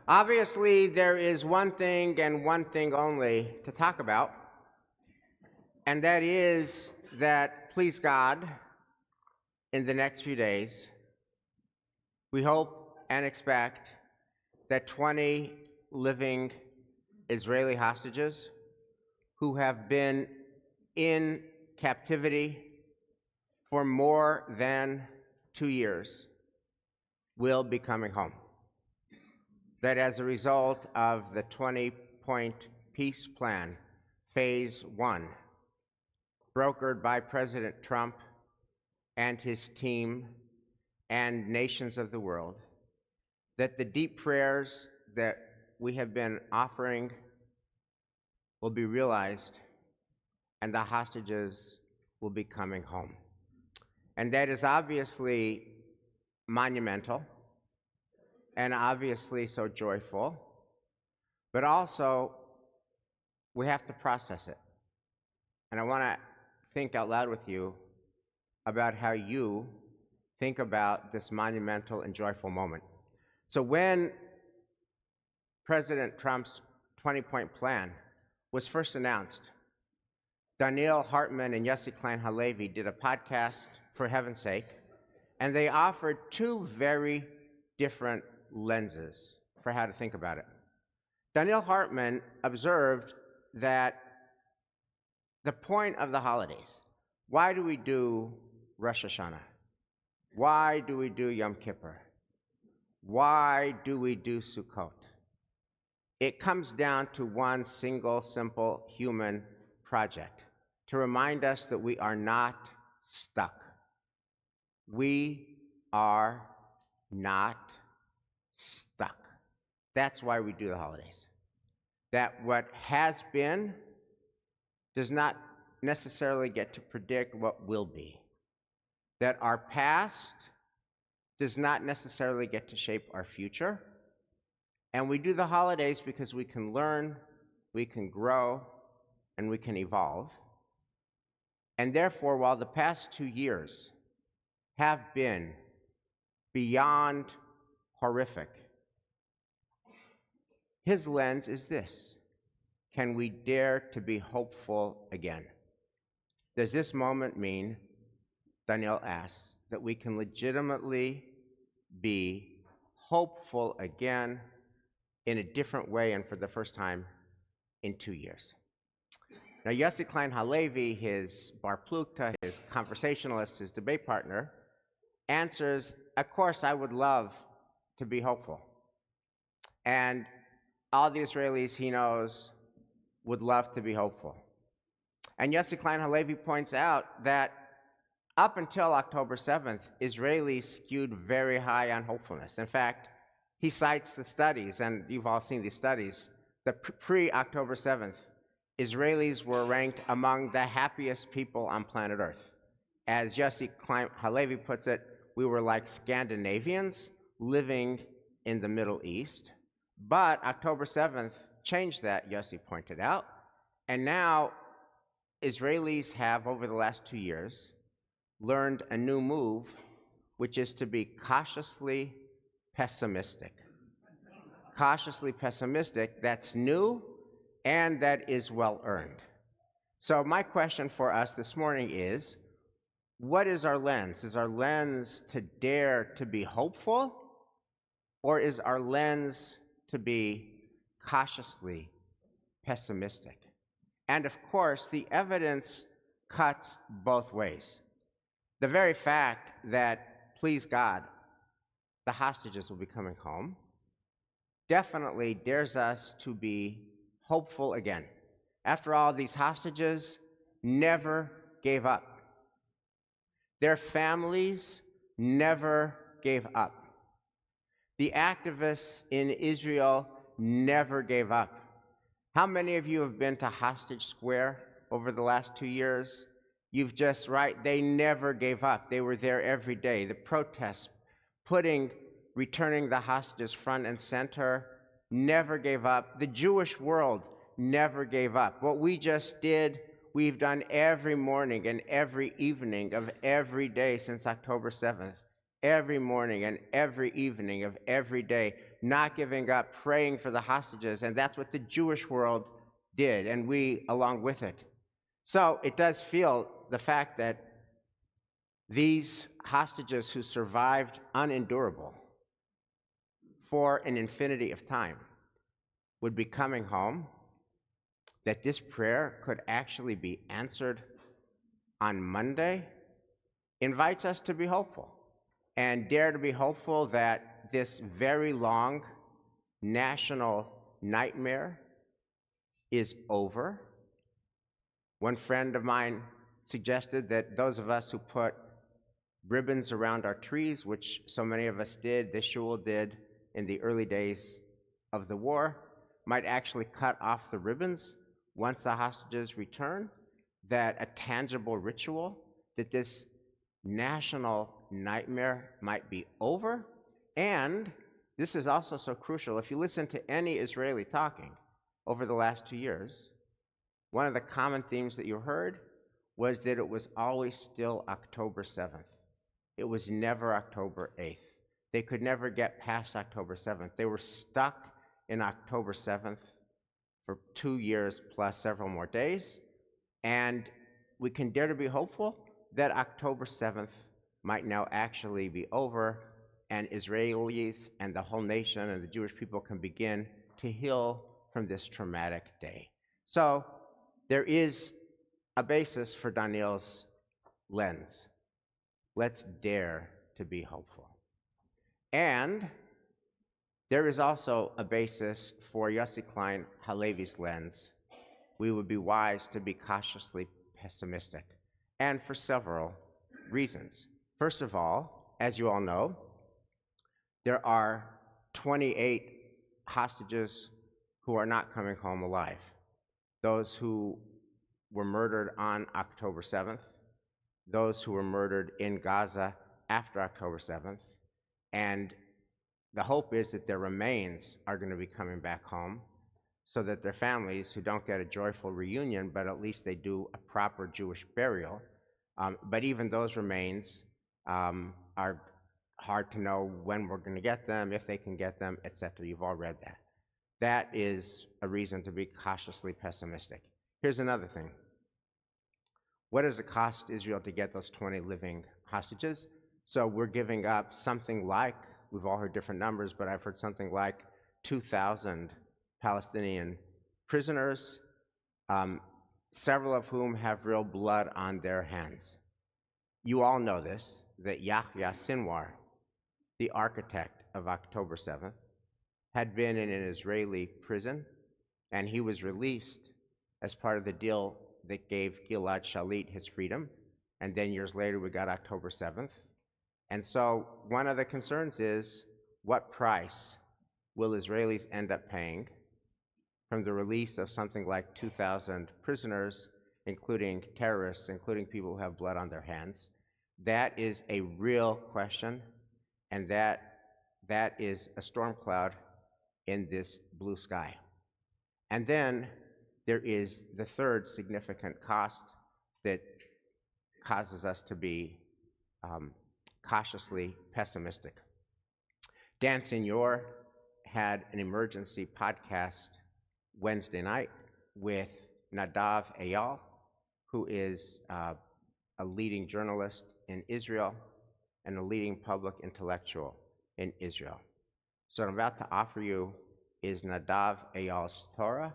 Obviously, there is one thing and one thing only to talk about, and that is that, please God, in the next few days, we hope and expect that 20 living Israeli hostages who have been in captivity for more than 2 years will be coming home. That as a result of the 20-point peace plan, phase 1, brokered by President Trump and his team and nations of the world, that the deep prayers that we have been offering will be realized and the hostages will be coming home. And that is obviously monumental and obviously so joyful, but also we have to process it. And I want to think out loud with you about how you think about this monumental and joyful moment. So when President Trump's 20-point plan was first announced, Daniel Hartman and Yossi Klein Halevi did a podcast, For Heaven's Sake, and they offered two very different lenses for how to think about it. Daniel Hartman observed that the point of the holidays, why do we do Rosh Hashanah? Why do we do Yom Kippur? Why do we do Sukkot? It comes down to one single, simple human project, to remind us that we are not stuck. We are not stuck. That's why we do the holidays. That what has been does not necessarily get to predict what will be. That our past does not necessarily get to shape our future. And we do the holidays because we can learn, we can grow, and we can evolve. And therefore, while the past 2 years have been beyond horrific, his lens is this: can we dare to be hopeful again? Does this moment mean, Daniel asks, that we can legitimately be hopeful again in a different way and for the first time in 2 years? Now, Yossi Klein Halevi, his bar plukta, his conversationalist, his debate partner, answers, of course, I would love to be hopeful. And all the Israelis he knows would love to be hopeful. And Yossi Klein Halevi points out that up until October 7th, Israelis skewed very high on hopefulness. In fact, he cites the studies, and you've all seen these studies, the pre-October 7th, Israelis were ranked among the happiest people on planet Earth. As Yossi Klein Halevi puts it, we were like Scandinavians living in the Middle East. But October 7th changed that, Yossi pointed out, and now Israelis have, over the last 2 years, learned a new move, which is to be cautiously pessimistic. Cautiously pessimistic, that's new, and that is well-earned. So my question for us this morning is, what is our lens? Is our lens to dare to be hopeful, or is our lens to be cautiously pessimistic? And of course, the evidence cuts both ways. The very fact that, please God, the hostages will be coming home definitely dares us to be hopeful again. After all, these hostages never gave up. Their families never gave up. The activists in Israel never gave up. How many of you have been to Hostage Square over the last 2 years? You've just right, they never gave up. They were there every day. The protests, returning the hostages front and center, never gave up. The Jewish world never gave up. What we just did, we've done every morning and every evening of every day since October 7th. every morning and every evening of every day, not giving up, praying for the hostages. And that's what the Jewish world did, and we along with it. So it does feel the fact that these hostages who survived unendurable for an infinity of time would be coming home, that this prayer could actually be answered on Monday, invites us to be hopeful and dare to be hopeful that this very long national nightmare is over. One friend of mine suggested that those of us who put ribbons around our trees, which so many of us did, the shul did in the early days of the war, might actually cut off the ribbons once the hostages return, that a tangible ritual, that this national nightmare might be over. And this is also so crucial. If you listen to any Israeli talking over the last 2 years, one of the common themes that you heard was that it was always still October 7th. It was never October 8th. They could never get past October 7th. They were stuck in October 7th for 2 years plus several more days. And we can dare to be hopeful that October 7th might now actually be over, and Israelis and the whole nation and the Jewish people can begin to heal from this traumatic day. So there is a basis for Daniel's lens. Let's dare to be hopeful. And there is also a basis for Yossi Klein Halevi's lens. We would be wise to be cautiously pessimistic, and for several reasons. First of all, as you all know, there are 28 hostages who are not coming home alive. Those who were murdered on October 7th, those who were murdered in Gaza after October 7th, and the hope is that their remains are going to be coming back home so that their families, who don't get a joyful reunion, but at least they do a proper Jewish burial. But even those remains are hard to know when we're going to get them, if they can get them, etc. You've all read that. That is a reason to be cautiously pessimistic. Here's another thing. What does it cost Israel to get those 20 living hostages? So we're giving up something like, we've all heard different numbers, but I've heard something like 2,000 Palestinian prisoners, several of whom have real blood on their hands. You all know this, that Yahya Sinwar, the architect of October 7th, had been in an Israeli prison, and he was released as part of the deal that gave Gilad Shalit his freedom, and then years later we got October 7th. And so one of the concerns is, what price will Israelis end up paying from the release of something like 2,000 prisoners, including terrorists, including people who have blood on their hands? That is a real question, and that is a storm cloud in this blue sky. And then there is the third significant cost that causes us to be cautiously pessimistic. Dan Senior had an emergency podcast Wednesday night with Nadav Eyal, who is a leading journalist in Israel and a leading public intellectual in Israel. So what I'm about to offer you is Nadav Eyal's Torah,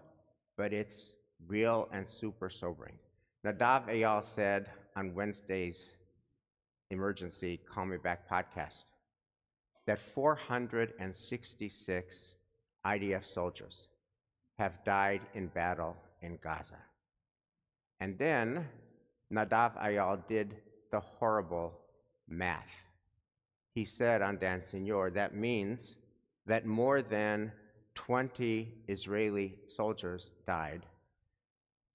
but it's real and super sobering. Nadav Eyal said on Wednesday's emergency Call Me Back podcast that 466 IDF soldiers have died in battle in Gaza. And then Nadav Eyal did the horrible math. He said on Dan Senior, that means that more than 20 Israeli soldiers died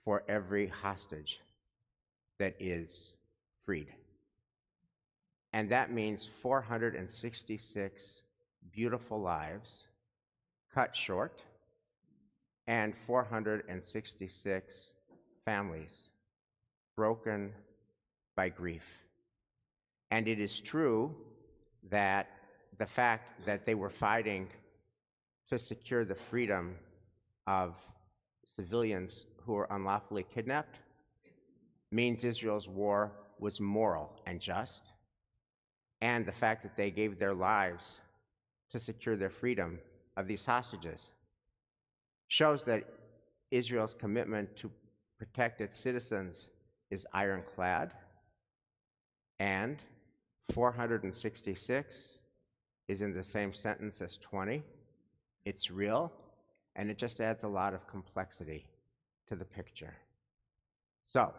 for every hostage that is freed. And that means 466 beautiful lives cut short and 466 families broken by grief. And it is true that the fact that they were fighting to secure the freedom of civilians who were unlawfully kidnapped means Israel's war was moral and just, and the fact that they gave their lives to secure the freedom of these hostages shows that Israel's commitment to protect its citizens is ironclad, and 466 is in the same sentence as 20. It's real, and it just adds a lot of complexity to the picture. So,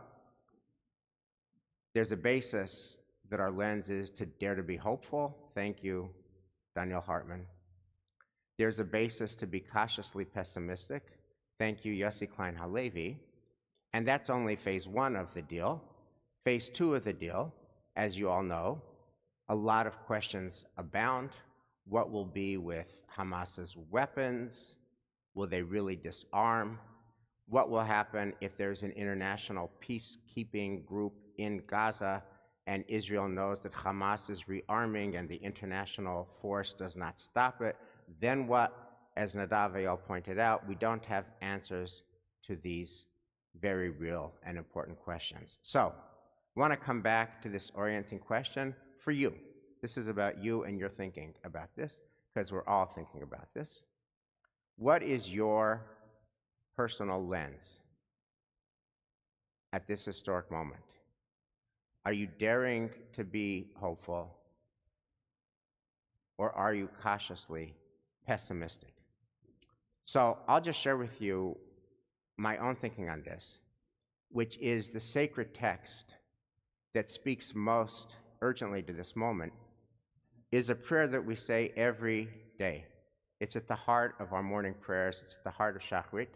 there's a basis that our lens is to dare to be hopeful. Thank you, Daniel Hartman. There's a basis to be cautiously pessimistic. Thank you, Yossi Klein Halevi. And that's only phase one of the deal. Phase two of the deal, as you all know, a lot of questions abound. What will be with Hamas's weapons? Will they really disarm? What will happen if there's an international peacekeeping group in Gaza and Israel knows that Hamas is rearming and the international force does not stop it? Then what? As Nadav Eyal pointed out, we don't have answers to these very real and important questions. So, I want to come back to this orienting question for you. This is about you and your thinking about this, because we're all thinking about this. What is your personal lens at this historic moment? Are you daring to be hopeful, or are you cautiously pessimistic? So I'll just share with you my own thinking on this, which is the sacred text that speaks most urgently to this moment is a prayer that we say every day. It's at the heart of our morning prayers. It's at the heart of Shachrit.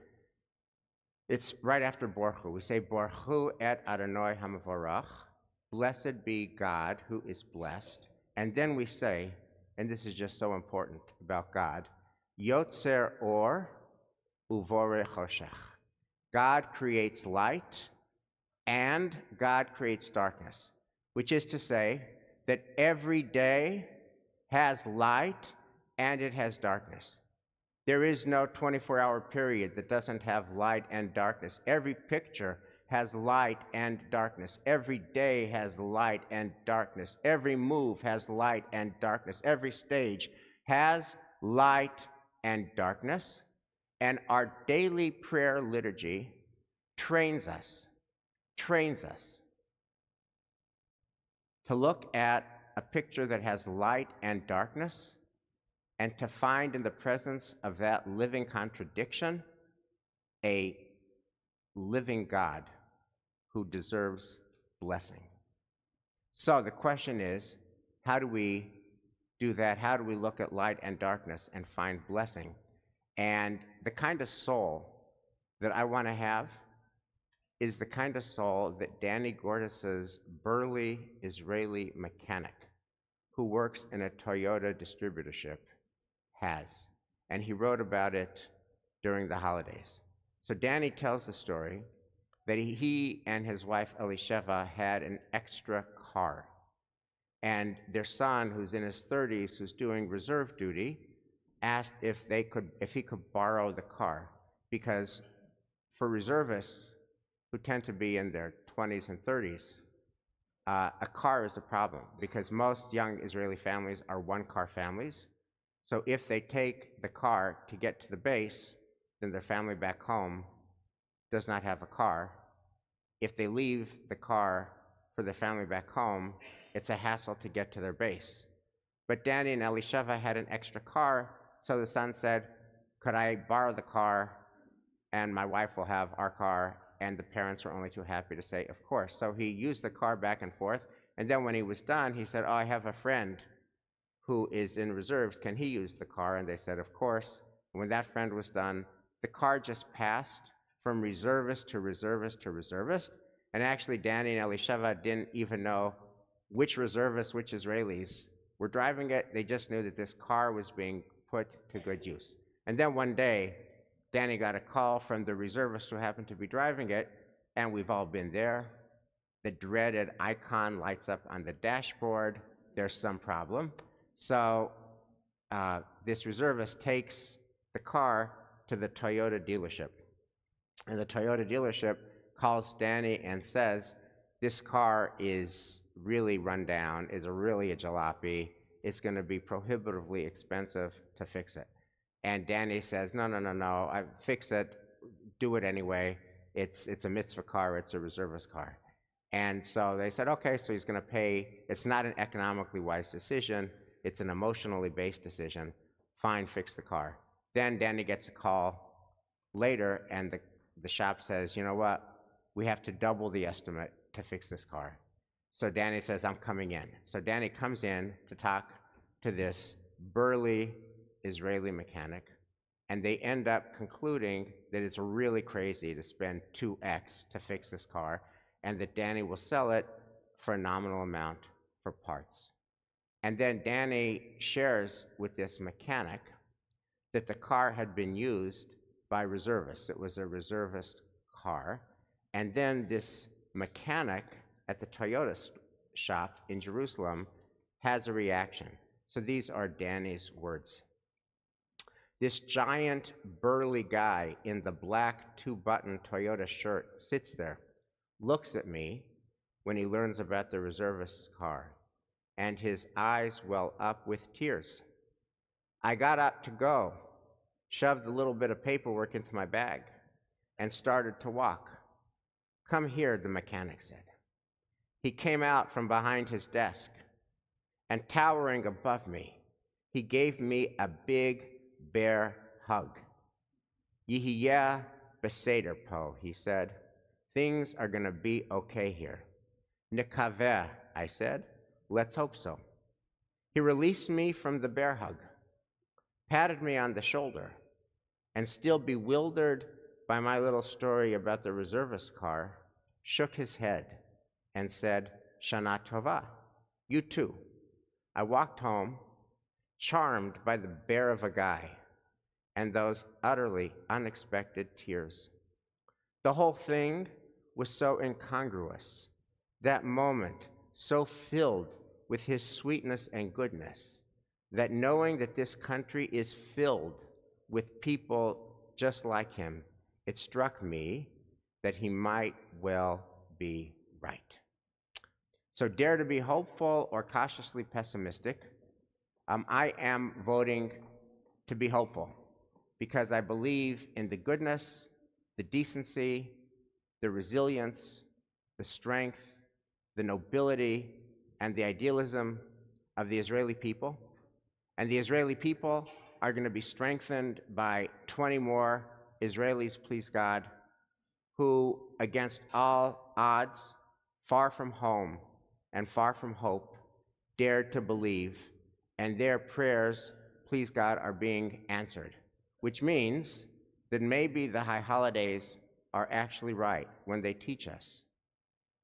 It's right after Baruch Hu. We say, Baruch Hu et Adonai HaMavorach, blessed be God who is blessed. And then we say, and this is just so important about God, Yotzer Or Uvore Choshech. God creates light and God creates darkness, which is to say that every day has light and it has darkness. There is no 24-hour period that doesn't have light and darkness. Every picture has light and darkness. Every day has light and darkness. Every move has light and darkness. Every stage has light and darkness. And our daily prayer liturgy trains us to look at a picture that has light and darkness and to find in the presence of that living contradiction a living God who deserves blessing. So the question is, how do we do that? How do we look at light and darkness and find blessing? And the kind of soul that I want to have is the kind of soul that Danny Gordis's burly Israeli mechanic who works in a Toyota distributorship has. And he wrote about it during the holidays. So Danny tells the story that he and his wife Elisheva had an extra car. And their son, who's in his 30s, who's doing reserve duty, asked if he could borrow the car, because for reservists who tend to be in their 20s and 30s, a car is a problem, because most young Israeli families are one-car families. So if they take the car to get to the base, then their family back home does not have a car. If they leave the car for their family back home, it's a hassle to get to their base. But Danny and Elisheva had an extra car, so the son said, could I borrow the car and my wife will have our car? And the parents were only too happy to say, of course. So he used the car back and forth, and then when he was done, he said, oh, I have a friend who is in reserves, can he use the car? And they said, of course. When that friend was done, the car just passed from reservist to reservist to reservist, and actually Danny and Elisheva didn't even know which reservists, which Israelis were driving it. They just knew that this car was being put to good use. And then one day, Danny got a call from the reservist who happened to be driving it, and we've all been there. The dreaded icon lights up on the dashboard. There's some problem. So this reservist takes the car to the Toyota dealership. And the Toyota dealership calls Danny and says, this car is really run down, is really a jalopy. It's going to be prohibitively expensive to fix it. And Danny says, no, I fix it, do it anyway. It's a mitzvah car, it's a reservist car. And so they said, okay, so he's going to pay. It's not an economically wise decision. It's an emotionally based decision. Fine, fix the car. Then Danny gets a call later, and the shop says, you know what? We have to double the estimate to fix this car. So Danny says, I'm coming in. So Danny comes in to talk to this burly Israeli mechanic, and they end up concluding that it's really crazy to spend 2x to fix this car, and that Danny will sell it for a nominal amount for parts. And then Danny shares with this mechanic that the car had been used by reservists. It was a reservist car. And then this mechanic at the Toyota shop in Jerusalem has a reaction. So these are Danny's words. This giant, burly guy in the black 2-button Toyota shirt sits there, looks at me when he learns about the reservist's car, and his eyes well up with tears. I got up to go, shoved a little bit of paperwork into my bag, and started to walk. Come here, the mechanic said. He came out from behind his desk, and towering above me, he gave me a big, bear hug. Yihiyeh beseder po, he said. Things are going to be okay here. Nekaveh, I said. Let's hope so. He released me from the bear hug, patted me on the shoulder, and still bewildered by my little story about the reservist car, shook his head and said, Shana Tova, you too. I walked home, charmed by the bear of a guy and those utterly unexpected tears. The whole thing was so incongruous, that moment so filled with his sweetness and goodness, that knowing that this country is filled with people just like him, it struck me that he might well be right. So dare to be hopeful or cautiously pessimistic. I am voting to be hopeful because I believe in the goodness, the decency, the resilience, the strength, the nobility, and the idealism of the Israeli people. And the Israeli people are going to be strengthened by 20 more Israelis, please God, who, against all odds, far from home and far from hope, dared to believe, and their prayers, please God, are being answered, which means that maybe the high holidays are actually right when they teach us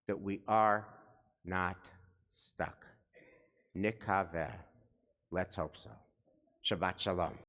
that we are not stuck. Nikaveh. Let's hope so. Shabbat Shalom.